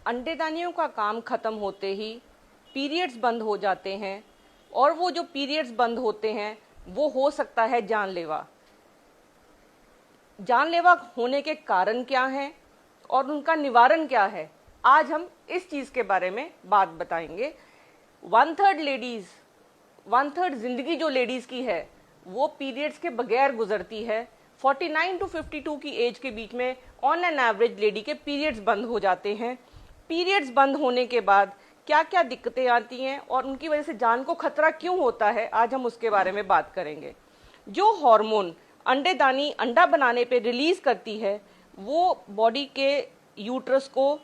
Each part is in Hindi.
अंडेदानियों का काम खत्म होते ही पीरियड्स बंद हो जाते हैं और वो जो पीरियड्स बंद होते हैं वो हो सकता है जानलेवा। जानलेवा होने के कारण क्या हैं और उनका निवारण क्या है, आज हम इस चीज़ के बारे में बात बताएंगे। 1/3 जिंदगी जो लेडीज़ की है वो पीरियड्स के बगैर गुजरती है। 49 to 52 की एज के बीच में ऑन एन एवरेज लेडी के पीरियड्स बंद हो जाते हैं। पीरियड्स बंद होने के बाद क्या क्या दिक्कतें आती हैं और उनकी वजह से जान को खतरा क्यों होता है, आज हम उसके बारे में बात करेंगे। जो हार्मोन अंडेदानी अंडा बनाने पे रिलीज करती है वो बॉडी के यूट्रस को,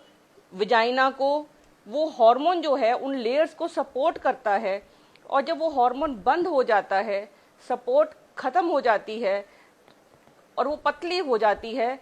विजाइना को, वो हार्मोन जो है उन लेयर्स को सपोर्ट करता है। और जब वो हार्मोन बंद हो जाता है, सपोर्ट खत्म हो जाती है और वो पतली हो जाती है,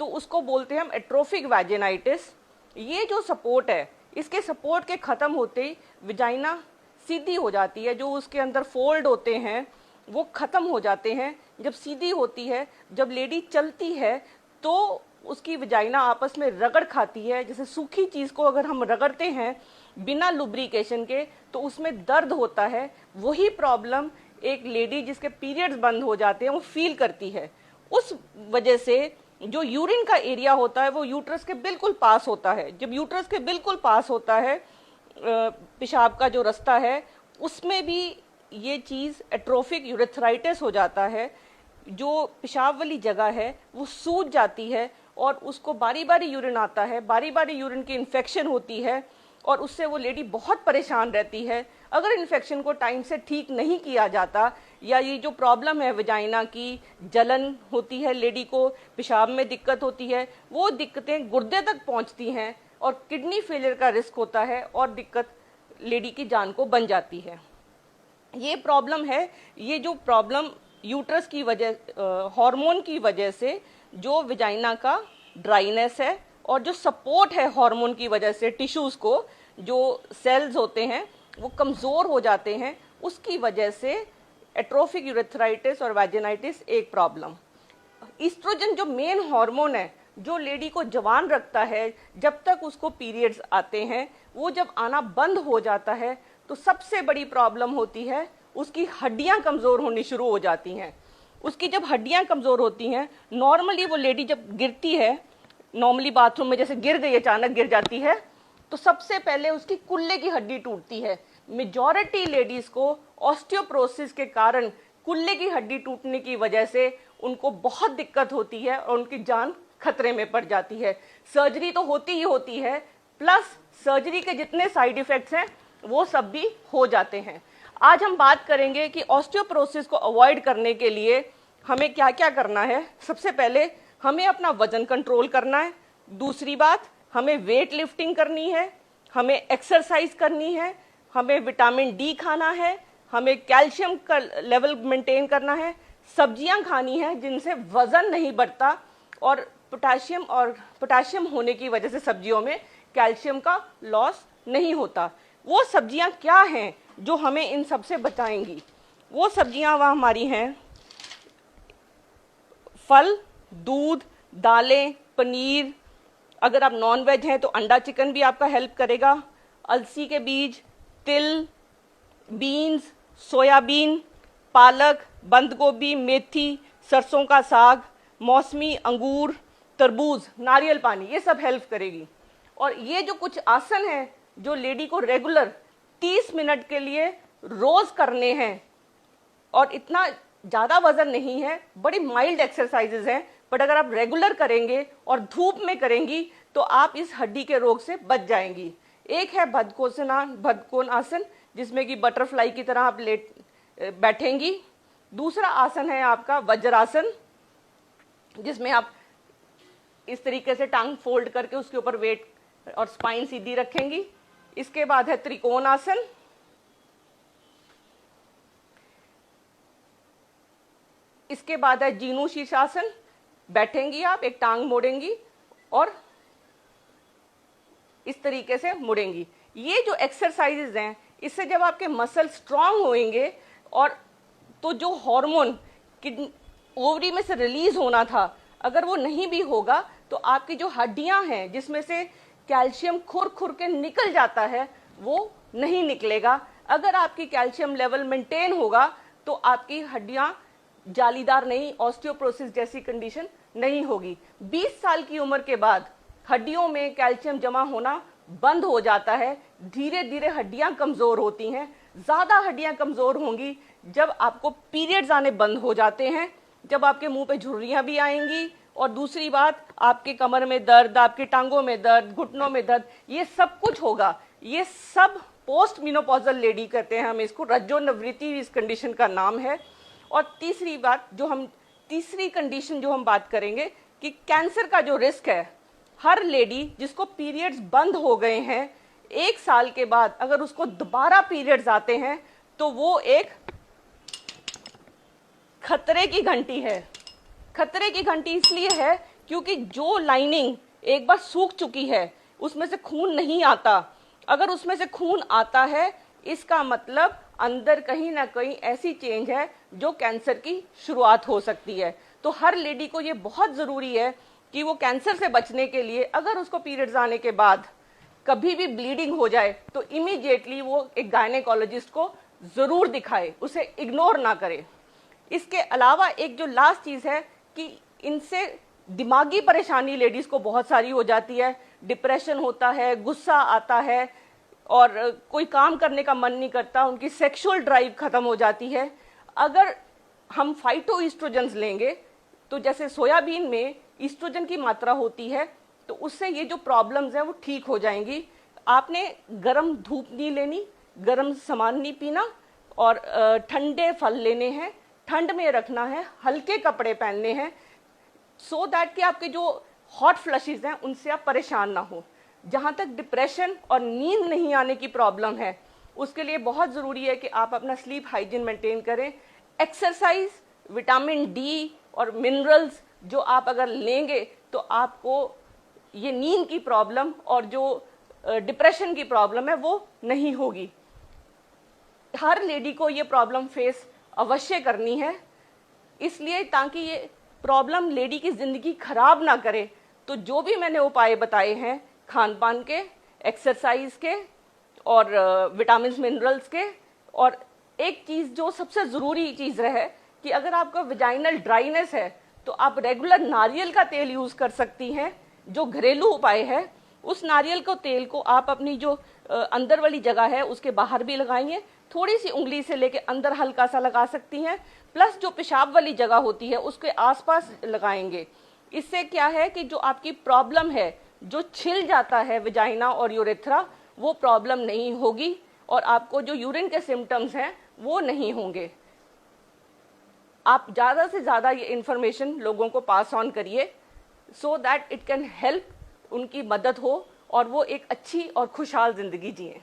तो उसको बोलते हैं हम एट्रोफिक वैजिनाइटिस। ये जो सपोर्ट है, इसके सपोर्ट के खत्म होते ही विजाइना सीधी हो जाती है। जो उसके अंदर फोल्ड होते हैं वो खत्म हो जाते हैं। जब सीधी होती है, जब लेडी चलती है तो उसकी विजाइना आपस में रगड़ खाती है। जैसे सूखी चीज़ को अगर हम रगड़ते हैं बिना लुब्रिकेशन के तो उसमें दर्द होता है। वही प्रॉब्लम एक लेडी जिसके पीरियड्स बंद हो जाते हैं वो फील करती है। उस वजह से जो यूरिन का एरिया होता है वो यूट्रस के बिल्कुल पास होता है। जब यूट्रस के बिल्कुल पास होता है पेशाब का जो रास्ता है, उसमें भी ये चीज़ एट्रोफिक यूरेथ्राइटिस हो जाता है। जो पेशाब वाली जगह है वो सूज जाती है और उसको बारी बारी यूरिन आता है, बारी बारी यूरिन की इन्फेक्शन होती है और उससे वो लेडी बहुत परेशान रहती है। अगर इन्फेक्शन को टाइम से ठीक नहीं किया जाता या ये जो प्रॉब्लम है विजाइना की, जलन होती है, लेडी को पेशाब में दिक्कत होती है, वो दिक्कतें गुर्दे तक पहुंचती हैं और किडनी फेलियर का रिस्क होता है और दिक्कत लेडी की जान को बन जाती है। ये प्रॉब्लम है, ये जो प्रॉब्लम यूट्रस की वजह, हार्मोन की वजह से जो विजाइना का ड्राइनेस है और जो सपोर्ट है हार्मोन की वजह से टिश्यूज़ को, जो सेल्स होते हैं वो कमज़ोर हो जाते हैं, उसकी वजह से एट्रोफिक यूरेथ्राइटिस और वैजिनाइटिस एक प्रॉब्लम। ईस्ट्रोजन जो मेन हार्मोन है जो लेडी को जवान रखता है जब तक उसको पीरियड्स आते हैं, वो जब आना बंद हो जाता है तो सबसे बड़ी प्रॉब्लम होती है, उसकी हड्डियां कमज़ोर होनी शुरू हो जाती हैं। उसकी जब हड्डियां कमज़ोर होती हैं, नॉर्मली वो लेडी जब गिरती है, नॉर्मली बाथरूम में जैसे गिर गई, अचानक गिर जाती है, तो सबसे पहले उसकी कुल्ले की हड्डी टूटती है। मेजॉरिटी लेडीज़ को ऑस्टियोपोरोसिस के कारण कुल्ले की हड्डी टूटने की वजह से उनको बहुत दिक्कत होती है और उनकी जान खतरे में पड़ जाती है। सर्जरी तो होती ही होती है, प्लस सर्जरी के जितने साइड इफ़ेक्ट्स हैं वो सब भी हो जाते हैं। आज हम बात करेंगे कि ऑस्टियोपोरोसिस को अवॉइड करने के लिए हमें क्या क्या करना है। सबसे पहले हमें अपना वजन कंट्रोल करना है। दूसरी बात, हमें वेट लिफ्टिंग करनी है, हमें एक्सरसाइज करनी है, हमें विटामिन डी खाना है, हमें कैल्शियम का लेवल मेंटेन करना है, सब्जियां खानी है जिनसे वजन नहीं बढ़ता और पोटाशियम होने की वजह से सब्जियों में कैल्शियम का लॉस नहीं होता। वो सब्जियां क्या हैं जो हमें इन सब से बचाएंगी? वो सब्जियां वह हमारी हैं फल, दूध, दालें, पनीर। अगर आप नॉन वेज हैं तो अंडा चिकन भी आपका हेल्प करेगा। अलसी के बीज, तिल, बीन्स, सोयाबीन, पालक, बंद गोभी, मेथी, सरसों का साग, मौसमी अंगूर, तरबूज, नारियल पानी, ये सब हेल्प करेगी। और ये जो कुछ आसन हैं जो लेडी को रेगुलर 30 मिनट के लिए रोज करने हैं, और इतना ज़्यादा वजन नहीं है, बड़ी माइल्ड एक्सरसाइजेज हैं, बट अगर आप रेगुलर करेंगे और धूप में करेंगी तो आप इस हड्डी के रोग से बच जाएंगी। एक है भदकोन आसन, जिसमें कि बटरफ्लाई की तरह आप बैठेंगी। दूसरा आसन है आपका वज्रासन, जिसमें आप इस तरीके से टांग फोल्ड करके उसके ऊपर वेट और स्पाइन सीधी रखेंगी। इसके बाद है त्रिकोण आसन। इसके बाद है जीनु शीर्षासन। बैठेंगी आप, एक टांग मोड़ेंगी और इस तरीके से मुड़ेंगी। ये जो एक्सरसाइजेज हैं, इससे जब आपके मसल स्ट्रांग होंगे और तो जो हार्मोन ओवरी में से रिलीज होना था, अगर वो नहीं भी होगा तो आपकी जो हड्डियां हैं, जिसमें से कैल्शियम खुर खुर के निकल जाता है वो नहीं निकलेगा। अगर आपकी कैल्शियम लेवल मेंटेन होगा तो आपकी हड्डियां जालीदार नहीं, ऑस्टियोप्रोसिस जैसी कंडीशन नहीं होगी। 20 साल की उम्र के बाद हड्डियों में कैल्शियम जमा होना बंद हो जाता है, धीरे धीरे हड्डियां कमजोर होती हैं। ज्यादा हड्डियां कमजोर होंगी जब आपको पीरियड्स आने बंद हो जाते हैं, जब आपके मुंह पे झुर्रियां भी आएंगी, और दूसरी बात आपके कमर में दर्द, आपकी टांगों में दर्द, घुटनों में दर्द, ये सब कुछ होगा। ये सब पोस्ट मेनोपॉजल लेडी कहते हैं हम इसको, रज्जोनवृत्ति इस कंडीशन का नाम है। और तीसरी बात तीसरी कंडीशन जो हम बात करेंगे कि कैंसर का जो रिस्क है, हर लेडी जिसको पीरियड्स बंद हो गए हैं 1 साल के बाद अगर उसको दोबारा पीरियड्स आते हैं तो वो एक खतरे की घंटी है। खतरे की घंटी इसलिए है क्योंकि जो लाइनिंग एक बार सूख चुकी है उसमें से खून नहीं आता। अगर उसमें से खून आता है इसका मतलब अंदर कहीं ना कहीं ऐसी चेंज है जो कैंसर की शुरुआत हो सकती है। तो हर लेडी को ये बहुत जरूरी है कि वो कैंसर से बचने के लिए अगर उसको पीरियड्स आने के बाद कभी भी ब्लीडिंग हो जाए तो इमीडिएटली वो एक गायनेकोलॉजिस्ट को जरूर दिखाए, उसे इग्नोर ना करे। इसके अलावा एक जो लास्ट चीज है कि इनसे दिमागी परेशानी लेडीज को बहुत सारी हो जाती है। डिप्रेशन होता है, गुस्सा आता है और कोई काम करने का मन नहीं करता, उनकी सेक्सुअल ड्राइव खत्म हो जाती है। अगर हम फाइटोइस्ट्रोजेंस लेंगे तो जैसे सोयाबीन में ईस्ट्रोजन की मात्रा होती है तो उससे ये जो प्रॉब्लम्स हैं वो ठीक हो जाएंगी। आपने गर्म धूप नहीं लेनी, गर्म सामान नहीं पीना और ठंडे फल लेने हैं, ठंड में रखना है, हल्के कपड़े पहनने हैं सो दैट कि आपके जो हॉट फ्लशेस हैं उनसे आप परेशान ना हो। जहां तक डिप्रेशन और नींद नहीं आने की प्रॉब्लम है उसके लिए बहुत ज़रूरी है कि आप अपना स्लीप हाइजीन मेंटेन करें। एक्सरसाइज, विटामिन डी और मिनरल्स जो आप अगर लेंगे तो आपको ये नींद की प्रॉब्लम और जो डिप्रेशन की प्रॉब्लम है वो नहीं होगी। हर लेडी को ये प्रॉब्लम फेस अवश्य करनी है, इसलिए ताकि ये प्रॉब्लम लेडी की ज़िंदगी खराब ना करे तो जो भी मैंने उपाय बताए हैं खान पान के, एक्सरसाइज के और विटामिन मिनरल्स के, और एक चीज़ जो सबसे ज़रूरी चीज़ रहे कि अगर आपका विजाइनल ड्राइनेस है तो आप रेगुलर नारियल का तेल यूज़ कर सकती हैं जो घरेलू उपाय है। उस नारियल को तेल को आप अपनी जो अंदर वाली जगह है उसके बाहर भी लगाएंगे, थोड़ी सी उंगली से लेके अंदर हल्का सा लगा सकती हैं, प्लस जो पेशाब वाली जगह होती है उसके आसपास लगाएंगे। इससे क्या है कि जो आपकी प्रॉब्लम है, जो छिल जाता है विजाइना और यूरेथ्रा, वो प्रॉब्लम नहीं होगी और आपको जो यूरिन के सिम्टम्स हैं वो नहीं होंगे। आप ज़्यादा से ज़्यादा ये इन्फॉर्मेशन लोगों को पास ऑन करिए so that it can help, उनकी मदद हो और वो एक अच्छी और खुशहाल ज़िंदगी जिएं।